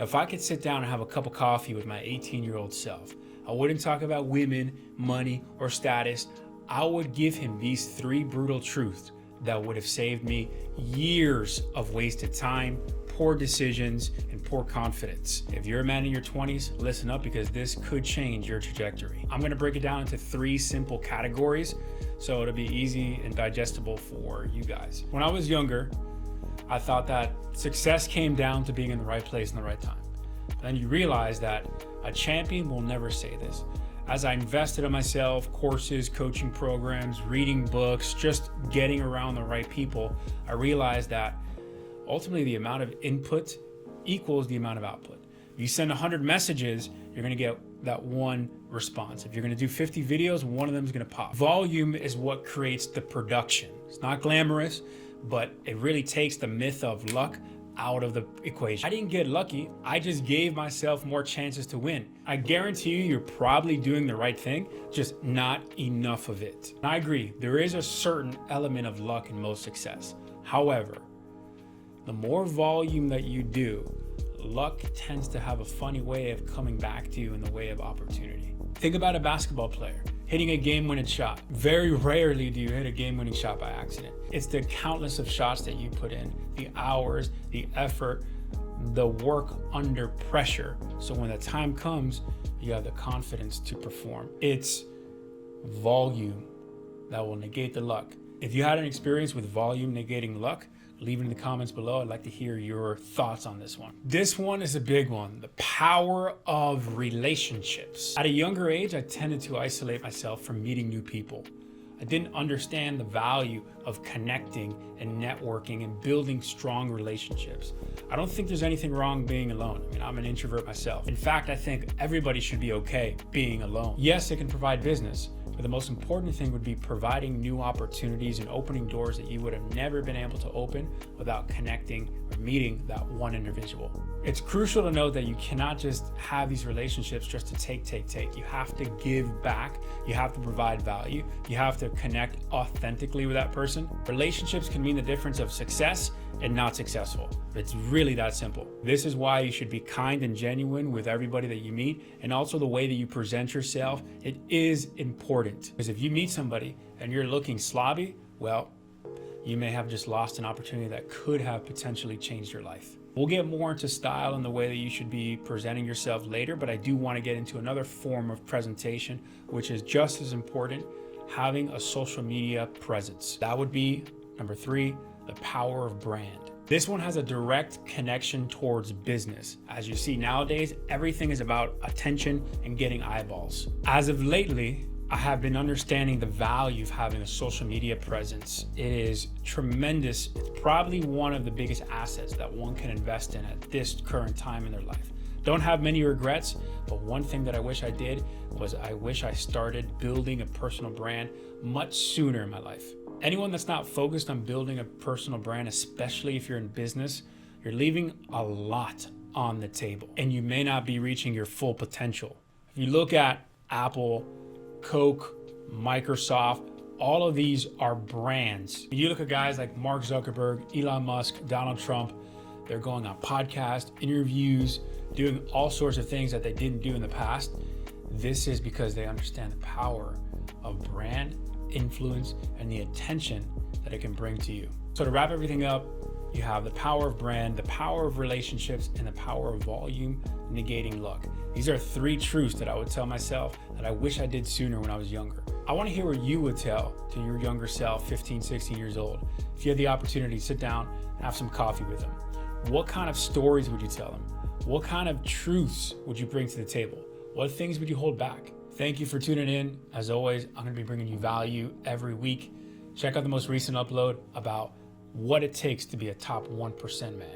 If I could sit down and have a cup of coffee with my 18-year-old self, I wouldn't talk about women, money, or status. I would give him these 3 brutal truths that would have saved me years of wasted time, poor decisions, and poor confidence. If you're a man in your 20s, listen up, because this could change your trajectory. I'm gonna break it down into 3 simple categories so it'll be easy and digestible for you guys. When I was younger, I thought that success came down to being in the right place in the right time. Then you realize that a champion will never say this. As I invested in myself, courses, coaching programs, reading books, just getting around the right people, I realized that ultimately the amount of input equals the amount of output. If you send 100 messages, you're gonna get that one response. If you're gonna do 50 videos, one of them is gonna pop. Volume is what creates the production. It's not glamorous, but it really takes the myth of luck out of the equation. I didn't get lucky, I just gave myself more chances to win. I guarantee you're probably doing the right thing, just not enough of it. And I agree, there is a certain element of luck in most success. However, the more volume that you do, luck tends to have a funny way of coming back to you in the way of opportunity. Think about a basketball player hitting a game-winning shot. Very rarely do you hit a game-winning shot by accident. It's the countless of shots that you put in, the hours, the effort, the work under pressure. So when the time comes, you have the confidence to perform. It's volume that will negate the luck. If you had an experience with volume negating luck, leave it in the comments below. I'd like to hear your thoughts on this one. This one is a big one, the power of relationships. At a younger age, I tended to isolate myself from meeting new people. I didn't understand the value of connecting and networking and building strong relationships. I don't think there's anything wrong being alone. I mean, I'm an introvert myself. In fact, I think everybody should be okay being alone. Yes, it can provide business, but the most important thing would be providing new opportunities and opening doors that you would have never been able to open without connecting or meeting that one individual. It's crucial to note that you cannot just have these relationships just to take. You have to give back. You have to provide value. You have to connect authentically with that person. Relationships can mean the difference of success and not successful. It's really that simple. This is why you should be kind and genuine with everybody that you meet, and also the way that you present yourself. It is important, because if you meet somebody and you're looking slobby, well, you may have just lost an opportunity that could have potentially changed your life. We'll get more into style and the way that you should be presenting yourself later, but I do want to get into another form of presentation, which is just as important, having a social media presence. That would be number 3, the power of brand. This one has a direct connection towards business. As you see nowadays, everything is about attention and getting eyeballs. As of lately, I have been understanding the value of having a social media presence. It is tremendous. It's probably one of the biggest assets that one can invest in at this current time in their life. Don't have many regrets, but one thing that I wish I did was I wish I started building a personal brand much sooner in my life. Anyone that's not focused on building a personal brand, especially if you're in business, you're leaving a lot on the table and you may not be reaching your full potential. If you look at Apple, Coke, Microsoft, all of these are brands. You look at guys like Mark Zuckerberg, Elon Musk, Donald Trump, they're going on podcasts, interviews, doing all sorts of things that they didn't do in the past. This is because they understand the power of brand, influence, and the attention that it can bring to you. So to wrap everything up, you have the power of brand, the power of relationships, and the power of volume negating luck. These are 3 truths that I would tell myself that I wish I did sooner when I was younger. I want to hear what you would tell to your younger self, 15, 16 years old. If you had the opportunity to sit down and have some coffee with them, what kind of stories would you tell them? What kind of truths would you bring to the table? What things would you hold back? Thank you for tuning in. As always, I'm going to be bringing you value every week. Check out the most recent upload about what it takes to be a top 1% man.